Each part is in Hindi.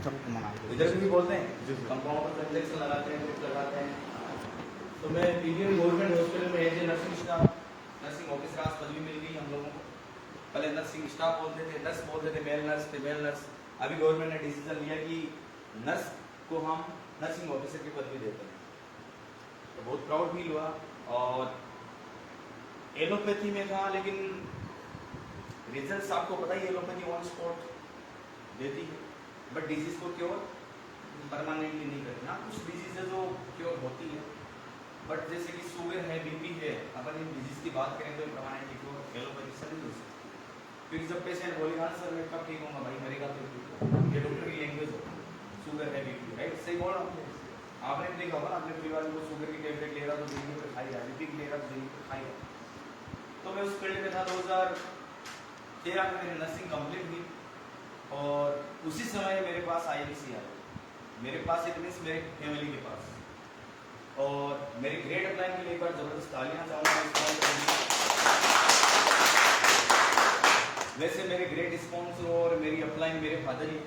इधर भी बोलते हैं कंपाउंडर को इंजेक्शन लगाते हैं, ड्रिप लगाते हैं। तो मैं पीवीएम गवर्नमेंट हॉस्पिटल में as a nursing staff, nursing officer आज पदवी मिल गई हम लोगों को। पहले नर्सिंग स्टाफ बोलते थे, नर्स बोलते थे, मेल नर्स, फीमेल नर्स। अभी गवर्नमेंट ने डिसीजन लिया कि नर्स को हम नर्सिंग ऑफिसर की पदवी देते हैं, तो बहुत प्राउड फील हुआ। और एलोपैथी में था, लेकिन रिजल्ट्स आपको पता ही, एलोपैथी ऑन स्पॉट देती है, बट डिजीज को क्योर परमानेंटली नहीं करती। हाँ, कुछ डिजीज है जो क्योर होती है, बट जैसे कि शुगर है, बीपी है, अपन इन डिजीज की बात करें तो परमानेंटली क्योर एलोपैथी से नहीं हो सकती। क्योंकि जब पेशेंट बोलेगा सर मैं कब ठीक होगा, भाई मरेगा तो ठीक, ये डॉक्टर की लैंग्वेज हो। शुगर है, बीपी, राइट, सही बोल रहा हूँ। आपने भी देखा होगा ना, अपने परिवार में शुगर की टेबलेट ले रहा तो जिंदगी पर खाएगा, बीपी की ले रहा तो जिंदगी पर खाएगा। तो मैं उस फील्ड में था। 2013 में मेरी नर्सिंग कंप्लीट हुई और उसी समय मेरे पास IMC आया, मेरे पास इट मीन्स मेरे फैमिली के पास। और मेरी ग्रेट अपलाइन के लिए एक बार जबरदस्त तालियां चाहूँगा। वैसे मेरे ग्रेट रिस्पॉन्स और मेरी अपलाइन मेरे फादर ही,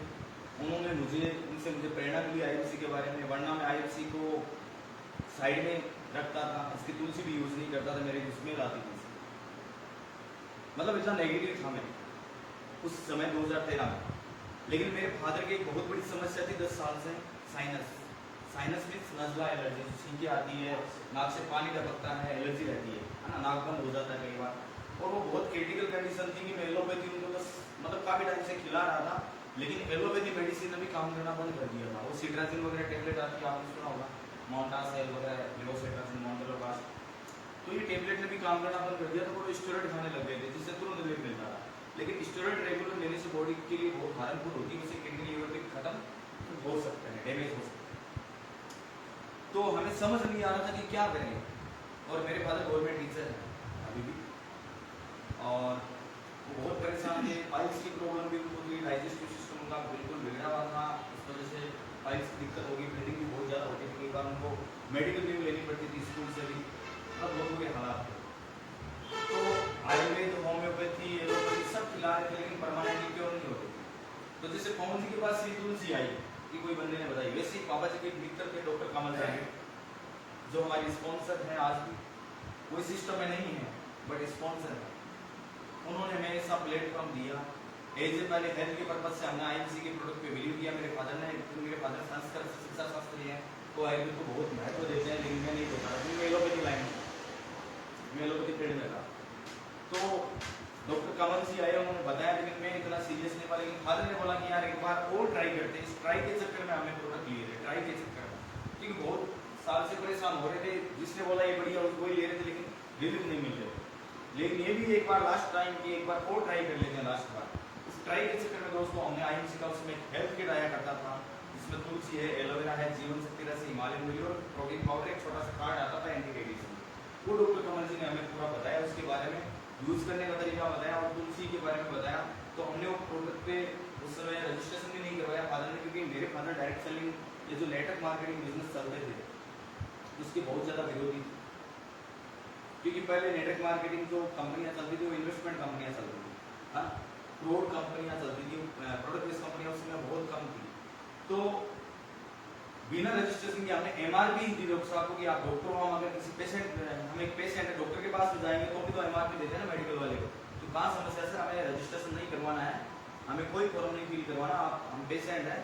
उन्होंने उनसे मुझे प्रेरणा मिली IMC के बारे में। वरना मैं IMC को साइड में रखता था, इसकी तुलसी भी यूज़ नहीं करता था, मेरे उसमें आती थी, मतलब इतना नेगेटिव था मैं उस समय 2013 में। लेकिन मेरे फादर की एक बहुत बड़ी समस्या थी 10 साल से, साइनस। साइनस मीन्स नज़ला एलर्जी, छींकें आती है, नाक से पानी टपकता है, एलर्जी रहती है ना, नाक बंद हो जाता है कई बार। और वो बहुत क्रिटिकल कंडीशन थी कि मैं एलोपैथी उनको बस मतलब काफ़ी टाइम से खिला रहा था, लेकिन एलोपैथी मेडिसिन ने भी काम करना बंद कर दिया था। वो सिट्राजिन वगैरह टेबलेट आती है, आपने सुना होगा, मोन्टासेल वगैरह, लेवोसिट्राजिन, मोन्टेलोपास, तो ये टेबलेट ने भी काम करना बंद कर दिया। तो वो स्टेरॉइड खाने लग गए थे, जिससे तुरंत रिलीफ मिलता था। लेकिन स्टेरॉइड रेगुलर लेने से बॉडी के लिए बहुत हार्मफुल होती है, उसे किडनी लीवर पे खत्म हो सकते हैं, डैमेज हो सकते हैं। तो हमें समझ नहीं आ रहा था कि क्या करें। और मेरे फादर गवर्नमेंट टीचर हैं अभी भी, और वो बहुत परेशान थे। पाइल्स की प्रॉब्लम भी उनको थी, डाइजेस्टिव सिस्टम उनका बिल्कुल बिगड़ा हुआ था, इस वजह से पाइल्स की दिक्कत होगी, ब्लीडिंग भी बहुत ज़्यादा होती थी, कई बार उनको मेडिकल लीव लेनी पड़ती थी स्कूल से भी, मतलब लोगों के हालात थे। तो आयुर्वेद, होम्योपैथी, एलोपैथी सब खिला रहे थे, लेकिन परमानेंटली क्योर नहीं होते थे। तो जैसे पवन जी के पास श्री तुलसी आई कि कोई बंदे ने बताई, वैसे ही पापा जी के मित्र थे डॉक्टर कमल राय, जो हमारी स्पॉन्सर हैं आज भी, कोई सिस्टम में नहीं है बट स्पॉन्सर है। उन्होंने हमें ऐसा प्लेटफॉर्म दिया। एज ए पहले हेल्थ के पर्पज से हमने IMC के प्रोडक्ट पे बिलीव किया। मेरे फादर संस्कृत शिक्षा शास्त्री हैं, तो आयुर्वेद को बहुत महत्व देते हैं, लेकिन मैं नहीं देता, क्योंकि एलोपैथी लाइन में, एलोपैथी फील्ड में था। तो डॉक्टर कमल जी आए, उन्होंने बताया, लेकिन मैं इतना सीरियस नहीं हुआ। लेकिन फादर ने बोला कि यार एक बार और ट्राई करते हैं। इस ट्राई के चक्कर में हमने प्रोडक्ट लिए थे, ट्राई के चक्कर में, क्योंकि बहुत साल से परेशान हो रहे थे। जिसने बोला ये बढ़िया, उसको ही ले रहे थे, लेकिन रिलीफ नहीं मिल रहे। लेकिन ये भी एक बार लास्ट टाइम की एक बार और ट्राई कर लेते हैं लास्ट बार। इस ट्राई के चक्कर में दोस्तों हमने IMC का उसमें हेल्थ किट आया करता था, जिसमें तुलसी है, एलोवेरा है, जीवन शक्ति रस, हिमालयन मिली और प्रोटीन पाउडर, एक छोटा सा कार्ड आता था एंटी रेडिएशन। वो डॉक्टर कमल जी ने हमें पूरा बताया, उसके बारे में यूज़ करने का तरीका बताया और तुलसी के बारे में बताया। तो हमने वो प्रोडक्ट पे उस समय रजिस्ट्रेशन भी नहीं करवाया फादर ने, क्योंकि मेरे फादर डायरेक्ट सेलिंग ये जो नेटवर्क मार्केटिंग बिजनेस चलते थे उसके बहुत ज़्यादा विरोधी थे। क्योंकि पहले नेटवर्क मार्केटिंग जो कंपनियां चलती थी वो इन्वेस्टमेंट कंपनियां चलती थी, हाँ, प्रोड कंपनियां चलती थी, प्रोडक्ट बेस्ड कंपनियां उसमें बहुत कम थी। तो बिना रजिस्ट्रेशन के हमने MRP दी डॉक्टर साहब को कि आप डॉक्टर हो, हम अगर किसी पेशेंट, हम एक पेशेंट है, डॉक्टर के पास तो जाएंगे तो भी तो MRP देते हैं ना मेडिकल वाले को। तो कहाँ समस्या सर, हमें रजिस्ट्रेशन नहीं करवाना है, हमें कोई फॉर्म नहीं फिल करवाना, आप हम पेशेंट हैं,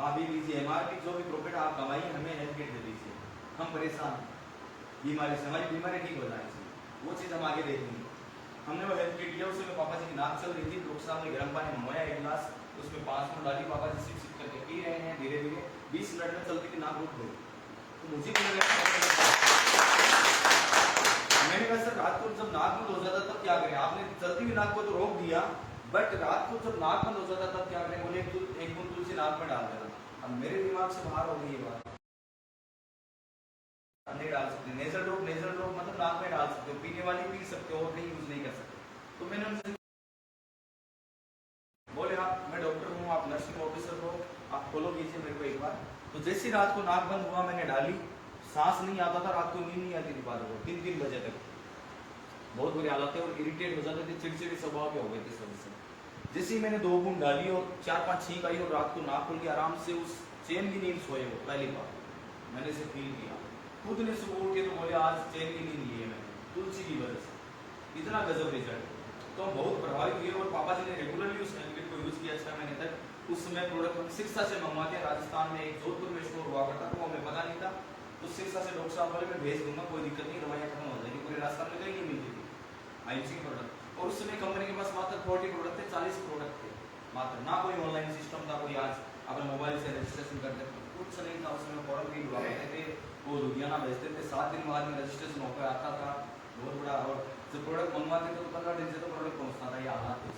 आप ही लीजिए MRP, जो भी प्रॉफिट आप कमाइए हमें हेल्थ किट दे दीजिए, हम परेशान बीमारी से, हमारी बीमारी ठीक हो जाए, वो चीज़ हम आगे देखेंगे। हमने वो हेल्थ किट लिया, उसमें पापा जी की नाक चल रही थी, डॉक्टर साहब ने गर्म पानी मंगवाया 1 गिलास, उसमें 5 मिनट डाली, पापा जी सिप करके पी रहे हैं, धीरे धीरे 20 मिनट में चलती थी नाक रुक गई। तो मुझे भी लगा, मैंने कहा सर रात को जब नाक बंद हो जाता तब क्या करें, आपने चलती हुई नाक को तो रोक दिया, बट रात को जब नाक बंद हो जाता तब क्या करें। बोले एक बूंद तुलसी नाक में डाल देना। अब मेरे दिमाग से बाहर हो गई ये बात, नहीं डाल सकते, नेजल ड्रॉप मतलब नाक में डाल सकते हो, पीने वाली पी सकते हो, नहीं यूज नहीं कर सकते। तो मैंने उनसे बोले आप, मैं डॉक्टर हूँ, आप नर्सिंग ऑफिसर हो, आप फॉलो कीजिए मेरे को एक बार। तो जैसी रात को नाक बंद हुआ मैंने डाली, सांस नहीं आता था, रात को नींद नहीं आती थी, बाद में 3-3 बजे तक बहुत बुरी हालत है, और इरिटेट हो जाते थे, चिड़चिड़ी स्वभाव के हो गए थे इस वजह से। जैसे ही मैंने 2 बूंद डाली और 4-5 छींक आई और रात को नाक खुल के आराम से उस चैन की नींद सोए वो पहली बार मैंने इसे फील किया। खुद ने सुबह उठ के तो बोले आज चैन की नींद ली है मैंने तुलसी की वजह से, इतना गजब रिजल्ट। तो हम बहुत प्रभावित हुए और पापा जी ने रेगुलरली उस हैबिट को यूज़ किया 6 महीने तक। उस समय प्रोडक्ट हम सिरसा से मंगवाते हैं, राजस्थान में एक जोधपुर में स्टोर हुआ करता तो हमें पता नहीं था। तो सिरसा से डॉक्टर साहब बोले मैं भेज दूंगा, कोई दिक्कत नहीं, दवाइयाँ खत्म हो जाएगी। पूरे राजस्थान में कहीं नहीं मिलती थी आईएमसी के प्रोडक्ट। और उस समय कंपनी के पास मात्र 40 प्रोडक्ट थे, 40 प्रोडक्ट थे मात्र, ना कोई ऑनलाइन सिस्टम था, कोई आज अपने मोबाइल से रजिस्ट्रेशन करते थे, कुछ नहीं था। उस समय फॉर्म भी हुआ करते थे, वो लुधियाना भेजते थे, 7 दिन बाद में रजिस्ट्रेशन होकर आता था, बहुत बड़ा। और जब प्रोडक्ट मंगवाते थे तो 15 दिन से तो प्रोडक्ट पहुँचता था, ये हालात थे।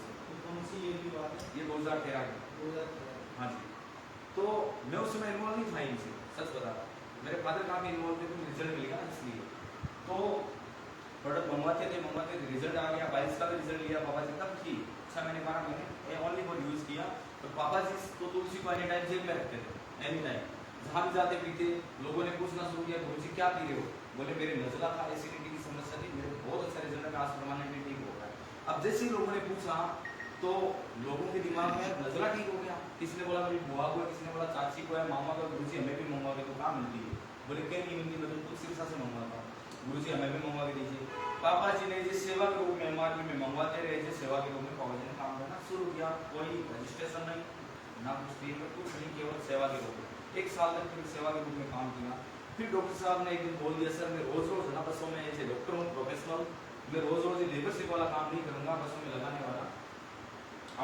कौन सी ये भी बात है? ये 2013 की। 2013। हाँ जी। तो मैं उस समय इन्वॉल्व नहीं था इनसे, सच बता रहा। मेरे फादर काफ़ी इन्वॉल्व थे, तो रिजल्ट मिल गया इसलिए। तो प्रोडक्ट मंगवाते थे, रिजल्ट आ गया, 22 का भी रिजल्ट लिया पापा जी तब की 6 महीने 12 महीने ओनली फॉर यूज़ किया। तो पापा जी तो तुलसी को एनी टाइम जेब में रखते थे, एनी टाइम जहाँ भी जाते पीते। लोगों ने पूछना शुरू किया गुरु जी क्या पी रहे हो? बोले मेरे नजला था, एसिडिटी की समस्या थी, मेरे बहुत अच्छा रिजल्ट आज परमानेंटली ठीक हो गया। अब जैसे ही लोगों ने पूछा तो लोगों के दिमाग में नजला ठीक हो गया, किसी ने बोला मेरी बुआ को है, किसी ने बोला चाची को है, मामा को, गुरु जी हमें भी मंगवा के तो कहाँ मिलती है? बोले क्या नहीं मिलती, मैं तो सिरसा से मंगवाता हूँ, गुरु जी हमें भी मंगवा के दीजिए। पापा जी ने जिस सेवा के रूप में एमआरपी में मंगवाते रहे, जिस सेवा के रूप में पापा जी ने काम करना शुरू किया, कोई रजिस्ट्रेशन नहीं ना कुछ फ्री में, कुछ नहीं, केवल सेवा के रूप में 1 साल तक फिर सेवा के रूप में काम किया। फिर डॉक्टर साहब ने एक दिन बोल दिया सर मैं रोज रोज ना बसों में ऐसे डॉक्टर हूँ प्रोफेशनल, मैं रोज रोज लेबरशिप वाला काम नहीं करूँगा बसों में लगाने वाला,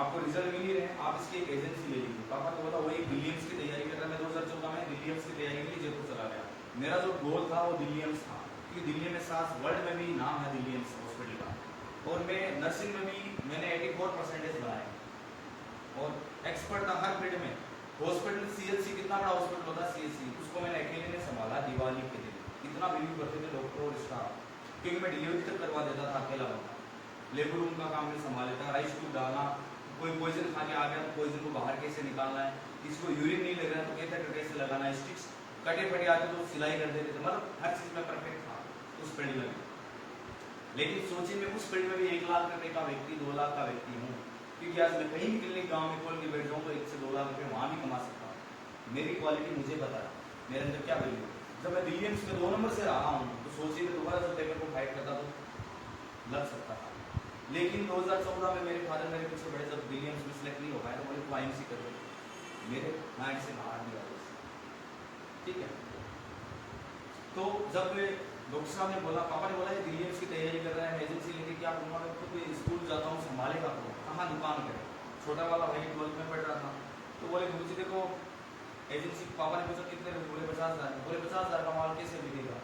आपको रिजल्ट मिल ही रहे, आप इसकी एक एजेंसी ले लीजिए। पापा को बोला वही विलियम्स की तैयारी कर रहा, मैं 2014 में विलियम्स की तैयारी के लिए जयपुर चला गया। मेरा जो गोल था वो विलियम्स था, क्योंकि दिल्ली में सास वर्ल्ड में भी नाम है विलियम्स हॉस्पिटल का। और मैं नर्सिंग में भी मैंने 84% बनाए और एक्सपर्ट था हर फील्ड में। हॉस्पिटल सीएचसी कितना बड़ा हॉस्पिटल होता है सीएचसी, उसको मैंने अकेले ने संभाला दिवाली के दिन, इतना बिलीव करते थे डॉक्टर और स्टाफ, क्योंकि मैं डिलीवरी तक करवा देता था अकेला बंदा। लेबर रूम का काम मैं संभाल लेता, राइस ट्यूब डालना, कोई पॉइजन खा के आ गया तो पॉइजन को बाहर कैसे निकालना है, इसको यूरिन नहीं लग रहा है तो कैथेटर कैसे लगाना है, स्टिक्स कटे फटे आते तो सिलाई कर देते थे, मतलब हर चीज़ में परफेक्ट था उस फील्ड में। लेकिन सोचिए मैं उस फील्ड में भी 1 लाख रुपए का व्यक्ति 2 लाख का व्यक्ति हूँ, क्योंकि आज मैं कहीं भी क्लिनिक गाँव में खोल के बैठ जाऊँ तो 1 से 2 लाख रुपये वहाँ भी कमा सकता हूँ। मेरी क्वालिटी मुझे पता है, मेरे अंदर क्या वैल्यू है। जब मैं विलियम्स में 2 नंबर से रहा हूँ तो सोचिए दोबारा जब पेपर को फाइट करता तो लग सकता था। लेकिन 2014 में मेरे फादर मेरे पीछे बड़े, जब विलियम्स में सिलेक्ट नहीं हो पाया तो बोले तू आईएमसी कर दो, मेरे माइंड से बाहर नहीं आया, ठीक है। तो जब डॉक्टर साहब ने बोला, पापा ने बोला ये विलियम्स की तैयारी कर रहा है, एजेंसी लेके क्या करूँगा, मैं खुद स्कूल जाता हूँ संभालेगा तो कहाँ दुकान करे, छोटा वाला भाई 12th में पढ़ रहा था। तो बोले गुरु जी देखो एजेंसी, पापा ने पूछा कितने, बोले 50,000, बोले 50,000 का माल कैसे बिकेगा।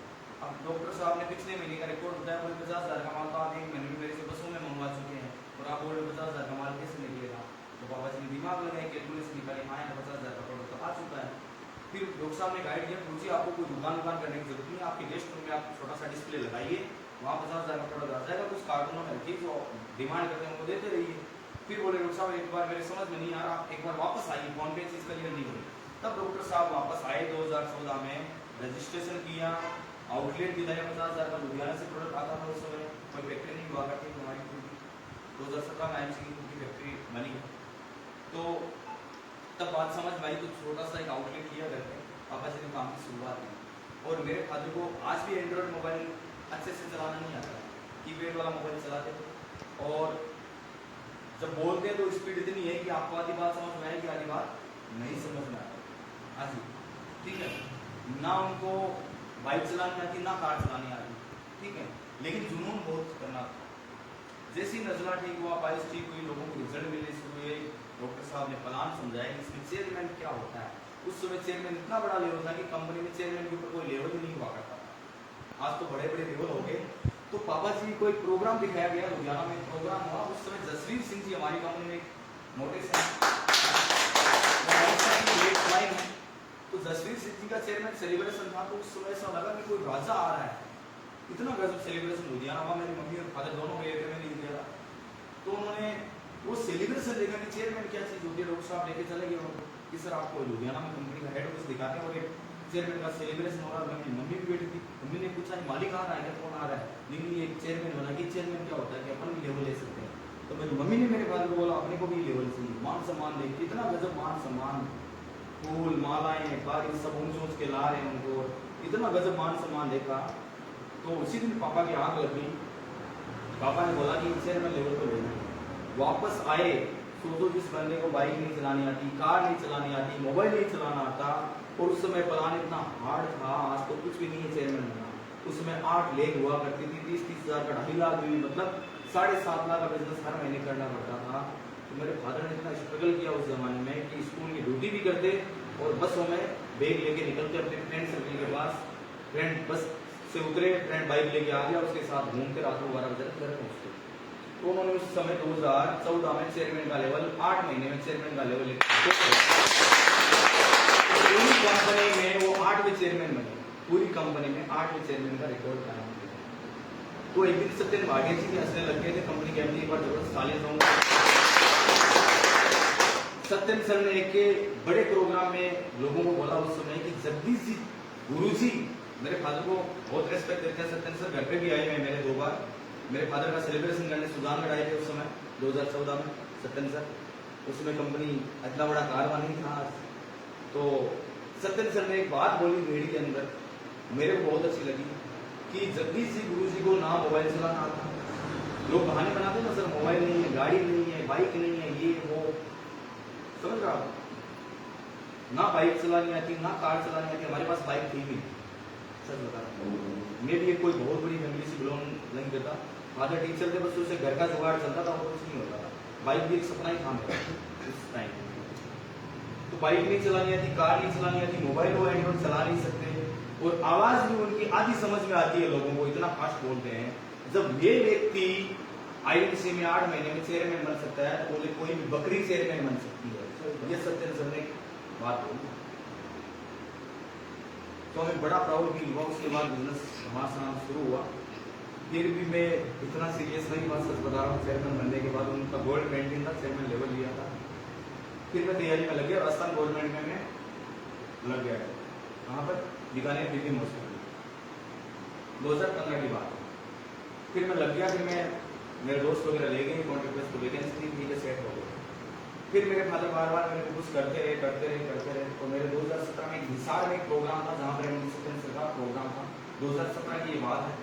अब डॉक्टर साहब ने पिछले महीने का रिकॉर्ड बताया, बोले 50,000 का माल तो आप 1 महीने में मेरे से बसों में मंगवा चुके हैं और आप बोल रहे 50,000 का माल कैसे निकलेगा। तो पापा जी ने दिमाग लगाए, कैलकुलेशन निकाली, हाँ 50,000 का प्रोडक्ट तो आ चुका है। फिर डॉक्टर साहब ने गाइड किया, गुरु जी आपको कोई दुकान करने की जरूरत नहीं है, आपके गेस्ट रूम में आप छोटा सा डिस्प्ले लगाइए, वहाँ 50,000 का प्रोडक्ट आ जाएगा, कुछ कार्टूनों में रखिए, जो डिमांड करते हैं उनको देते रहिए। फिर बोले डॉक्टर साहब एक बार मेरे समझ में नहीं आ रहा, आप एक बार वापस आइए, फोन पे चीज़ क्लियर नहीं हुई। तब डॉक्टर साहब वापस आए 2014 में, रजिस्ट्रेशन किया, आउटलेट दिलाया 50,000 का, लुधियाना से प्रोडक्ट आता था उस समय, कोई फैक्ट्री नहीं हुआ करती हमारी खुद की। 2017 में आईएमसी की खुद की फैक्ट्री बनी, तो तब बात समझ में आई, तो छोटा सा एक आउटलेट किया करके पापा जी ने काम की शुरुआत की। और मेरे फादर को आज भी एंड्रॉयड मोबाइल अच्छे से चलाना नहीं आता, कीपैड वाला मोबाइल चलाते थे, और जब बोलते हैं तो स्पीड इतनी है कि आपको आधी बात समझ में आएगी, आधी बात नहीं समझ में आती। हाँ जी, ठीक है, ना उनको बाइक चलानी आती, ना कार चलानी आती, ठीक है, लेकिन जुनून बहुत करना था। जैसे ही नजला ठीक हुआ, 22 ठीक हुई, लोगों को रिजल्ट मिलने शुरू हुए, डॉक्टर साहब ने प्लान समझाया कि इसमें चेयरमैन क्या होता है। उस समय चेयरमैन इतना बड़ा लेवल था कि कंपनी में चेयरमैन के ऊपर कोई लेवल ही नहीं हुआ करता था। आज तो बड़े बड़े लेवल हो गए। तो पापा जी को एक प्रोग्राम दिखाया गया, लुधियाना में प्रोग्राम हुआ, उस समय जसवीर सिंह जी हमारी कंपनी में नोटिस है, तो जसवीर सिंह जी का चेयरमैन सेलिब्रेशन था, तो उस समय ऐसा लगा कि कोई राजा आ रहा है, इतना गजब सेलिब्रेशन लुधियाना हुआ। मेरी मम्मी और फादर दोनों गए थे, मैं नहीं गया। तो उन्होंने वो सेलिब्रेशन देखा कि चेयरमैन क्या चीज़ होती है, डॉक्टर साहब लेके चले गए उनको कि सर आपको लुधियाना में कंपनी का हेड ऑफिस दिखाते हैं और एक चेयरमैन का सेलिब्रेशन हो रहा है। मेरी मम्मी भी बैठी थी, मम्मी ने पूछा मालिक आ रहा है क्या, कौन आ रहा है, नहीं एक चेयरमैन बना कि चेयरमैन क्या होता है कि अपन भी लेवल ले सकते हैं। तो मेरी मम्मी ने मेरे फादर को बोला अपने को भी लेवल चाहिए, मान सम्मान देख, कितना गजब मान सम्मान, फूल मालाएं बारी सब ऊंच ऊंच के ला रहे हैं उनको, इतना गजब मान सम्मान देखा। तो उसी दिन पापा की आंख लग गई। पापा ने बोला कि इसे मैं लेवल पर लेना है। वापस आए, सोचो जिस बंदे को बाइक नहीं चलानी आती, कार नहीं चलानी आती, मोबाइल नहीं चलाना आता, और उस समय प्लान इतना हार्ड था, आज तो कुछ भी नहीं है चेयरमैन बनना। उसमें 8 लेग हुआ करती थी, 30-30 हज़ार का 2.5 लाख हुई, मतलब 7.5 लाख का बिजनेस हर महीने करना पड़ता था। तो मेरे फादर ने इतना स्ट्रगल किया उस जमाने में कि स्कूल की ड्यूटी भी करते और बसों में बैग लेके निकलते अपने फ्रेंड सर्कल के पास, फ्रेंड बस से उतरे, फ्रेंड बाइक लेके आ गया, उसके साथ घूमते रात को 12 बजे घर पहुँचते। तो उन्होंने उस समय 2014 में चेयरमैन का लेवल, 8 महीने में चेयरमैन का लेवल पूरी कंपनी में वो 8वें चेयरमैन बने, पूरी कंपनी में 8वें चेयरमैन का रिकॉर्ड कायम किया। तो एक दिन सत्यन भाटिया जी भी हंसने लग गए थे, कंपनी के एमडी एक बार जबरदस्त तालियां दूंगा। सत्यन सर ने एक बड़े प्रोग्राम में लोगों को बोला उस समय कि जगदीश जी गुरुजी, मेरे फादर को बहुत रेस्पेक्ट देते हैं सत्यन सर, घर पे भी आए हैं मेरे 2 बार, मेरे फादर का सेलिब्रेशन करने सुजानगढ़ आए थे उस समय 2014 में सत्यन सर। उसमें कंपनी इतना बड़ा कारवा नहीं था। तो सत्यन सर ने एक बात बोली रेडी के अंदर, मेरे को बहुत अच्छी लगी कि जगदीश जी गुरुजी को ना मोबाइल चलाना आता। लोग बहाने बनाते हैं ना सर, मोबाइल नहीं है, गाड़ी नहीं है, बाइक नहीं है, ये वो, समझ रहा आप? ना बाइक चलानी आती, ना कार चलानी आती। हमारे पास बाइक थी भी, सच बता रहा हूँ। मैं भी कोई बहुत बड़ी फैमिली से बिलोंग नहीं करता। फादर टीचर थे, बस उससे घर का जुगाड़ चलता था और कुछ नहीं होता था। बाइक भी एक सपना ही था मेरा उस टाइम। तो बाइक नहीं चलानी आती, कार नहीं चलानी आती, मोबाइल वो एंड्रॉइड चला नहीं सकते, और आवाज भी उनकी आधी समझ में आती है लोगों को, इतना फास्ट बोलते हैं। जब ये व्यक्ति आईटीसी में 8 महीने में चेयरमैन बन सकता है, तो बोले कोई भी बकरी चेयरमैन बन सकती है। ये सत्यन सर ने बात बोली, तो हमें बड़ा प्राउड फील हुआ। उसके बाद बिजनेस हमारा नाम शुरू हुआ। फिर भी मैं इतना सीरियस नहीं बात सच बता रहा हूँ। चेयरमैन बनने के बाद उनका गोल्ड पेंटिंग था, चेयरमैन लेवल लिया था। फिर मैं तैयारी में लग गया, राजस्थान गवर्नमेंट में मैं लग गया। कहाँ पर? बीकानेर दिल्ली हॉस्पिटल, 2015 की बात। फिर मैं लग गया, फिर मैं मेरे दोस्त वगैरह ले गए, कॉन्ट्रैक्ट बेस पर वैकेंसी थी, ठीक है सेट हो गया। फिर मेरे फादर बार बार मेरे को कुछ करते रहे। तो मेरे 2017 में हिसार में एक प्रोग्राम था, जहाँ पर एमडी सत्यन सर का प्रोग्राम था। 2017 की ये बात है।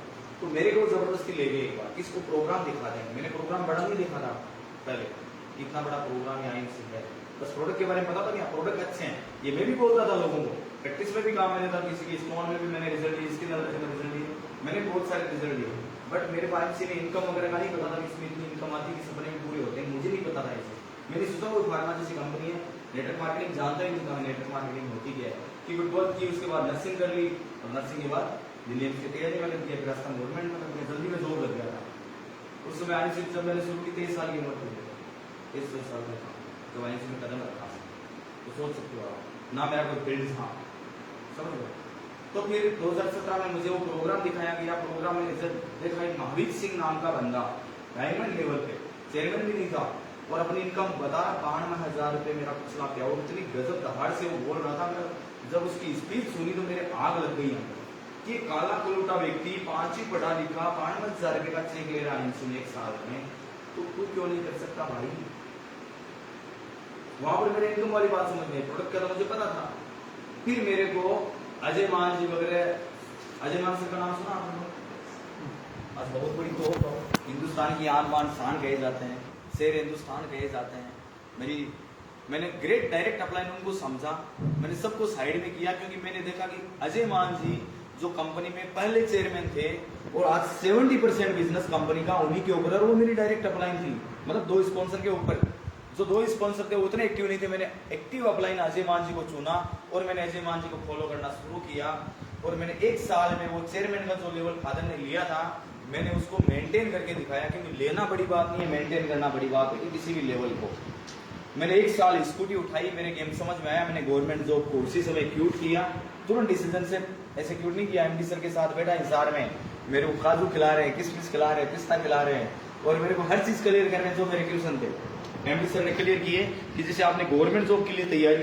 तो मेरे को जबरदस्ती ले गए एक बार, इसको प्रोग्राम दिखा देंगे। मैंने प्रोग्राम बड़ा नहीं देखा था पहले, इतना बड़ा प्रोग्राम यहाँ है। बस प्रोडक्ट के बारे में पता था कि प्रोडक्ट अच्छे हैं, ये मैं भी बोलता था लोगों को। प्रैक्टिस में भी काम मैंने था, किसी की स्टोन में भी मैंने रिजल्ट दिए, इसके अंदर रिजल्ट दिए, मैंने बहुत सारे रिजल्ट दिए। बट मेरे पास में इनकम वगैरह का नहीं पता था कि इसमें इतनी इनकम आती है कि सपने भी पूरे होते हैं, मुझे नहीं पता था ऐसे। मैंने सोचा कोई फार्मा जैसी कंपनी है, नेटवर्क मार्केटिंग जानता ही नहीं था नेटवर्क मार्केटिंग होती क्या है। कि फुटबॉल की, उसके बाद नर्सिंग कर ली, और नर्सिंग के बाद दिल्ली एम्स की तैयारी में लग गया, राजस्थान गवर्नमेंट में लग गया, जल्दी में जॉब लग गया था। उस समय आने से जब मैंने शुरू की 23 साल की उम्र थी, 23 साल का था जब आने से मैं कदम रखा, तो सोच सकते हो आप ना मेरा कोई फील्ड था, समझ लो। तो फिर 2017 में मुझे वो प्रोग्राम दिखाया गया। प्रोग्राम में देखा एक महावीर सिंह नाम का बंदा डायमंड लेवल पे, चेयरमैन भी नहीं था, और अपनी इनकम बता 52,000 रुपये मेरा पिछला क्या, और इतनी गजब दहाड़ से वो बोल रहा था। मैं जब उसकी स्पीच सुनी तो मेरे आग लग गई अंदर कि काला कुलूटा व्यक्ति 5वीं पढ़ा लिखा 52,000 रुपये का चेक ले रहा है इनसे एक साल में, तो तू क्यों नहीं कर सकता भाई? वहां पर मेरे इनकम वाली बात समझ में, प्रोडक्ट का तो मुझे पता था। फिर मेरे को अजय मान जी वगैरह, अजय मान सर का नाम सुना आपने? आज बहुत बड़ी तो हिंदुस्तान की आन बान शान कहे जाते हैं, शेर हिंदुस्तान कहे जाते हैं। मैंने ग्रेट डायरेक्ट अप्लाई उनको समझा, मैंने सबको साइड में किया, क्योंकि मैंने देखा कि अजय मान जी जो कंपनी में पहले चेयरमैन थे, और आज 70% बिजनेस कंपनी का उन्हीं के ऊपर है, और वो मेरी डायरेक्ट अप्लाई थी, मतलब 2 स्पॉन्सर के ऊपर। जो 2 स्पॉन्सर थे उतने एक्टिव नहीं थे, मैंने एक्टिव अप्लाई अजय मान जी को चुना, और मैंने अजय मान जी को फॉलो करना शुरू किया। और मैंने 1 साल में वो चेयरमैन का जो लेवल फादर ने लिया था, मैंने उसको मेंटेन करके दिखाया, क्योंकि लेना बड़ी बात नहीं है, मेंटेन करना बड़ी बात है किसी भी लेवल को। मैंने 1 साल स्कूटी उठाई, मेरे गेम समझ में आया, मैंने गवर्नमेंट जॉब को उसी समय क्यूट किया, तुरंत डिसीजन से ऐसे क्यूट नहीं किया। एमडी सर के साथ बैठा हिसार में, मेरे को काजू खिला रहे हैं, किशमिश खिला रहे हैं, पिस्ता खिला रहे हैं, और मेरे को हर चीज क्लियर करने जो मेरे क्वेश्चन थे एमडी सर ने क्लियर किए कि जैसे आपने गवर्नमेंट जॉब के लिए तैयारी